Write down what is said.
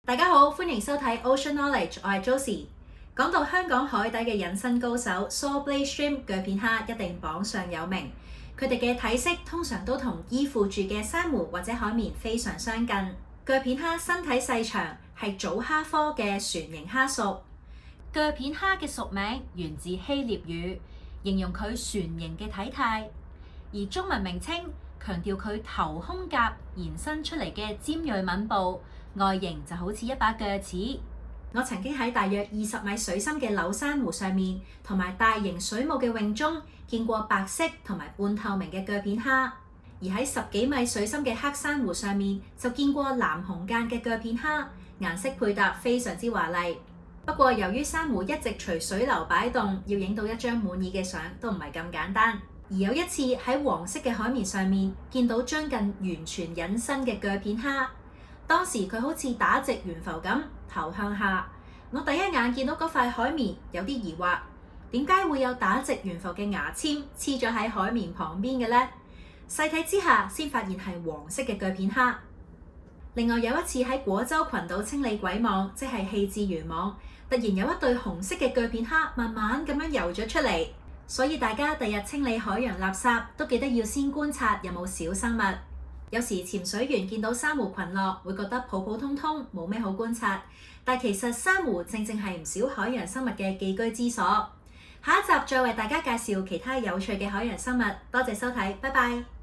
大家好，歡迎收睇 Ocean Knowledge， 我係 Josie。講到香港海底嘅隱身高手 Sawblade Shrimp 鋸片蝦，一定榜上有名。佢哋嘅體積通常都同依附住嘅珊瑚或者海綿非常相近。鋸片蝦身體細長，係藻蝦科嘅船形蝦屬。鋸片蝦嘅屬名源自希臘語，形容佢船形嘅體態，而中文名稱強調佢頭胸甲延伸出嚟嘅尖銳吻部，外形就好似一把鋸齒。我曾經喺大約20米水深嘅柳珊瑚上面，同埋大型水母嘅泳中見過白色同埋半透明嘅鋸片蝦，而喺10幾米水深嘅黑珊瑚上面就見過藍紅間嘅鋸片蝦，顏色配搭非常之華麗。不過由於珊瑚一直隨水流擺動，要影到一張滿意嘅相都唔係咁簡單。而有一次喺黃色嘅海綿上面見到將近完全隱身嘅鋸片蝦，當時佢好似打直懸浮咁，頭向下。我第一眼見到嗰塊海綿有啲疑惑，點解會有打直懸浮嘅牙籤黐咗喺海綿旁邊嘅呢？細睇之下先發現係黃色嘅鋸片蝦。另外有一次喺果洲群島清理鬼網，即係棄置漁網，突然有一對紅色嘅鋸片蝦慢慢咁樣游咗出嚟。所以大家第日清理海洋垃圾都記得要先觀察有冇小生物。有時潛水員見到珊瑚群落會覺得普普通通，冇咩好觀察，但其實珊瑚正正係唔少海洋生物嘅寄居之所。下一集再為大家介紹其他有趣嘅海洋生物。多謝收睇，拜拜。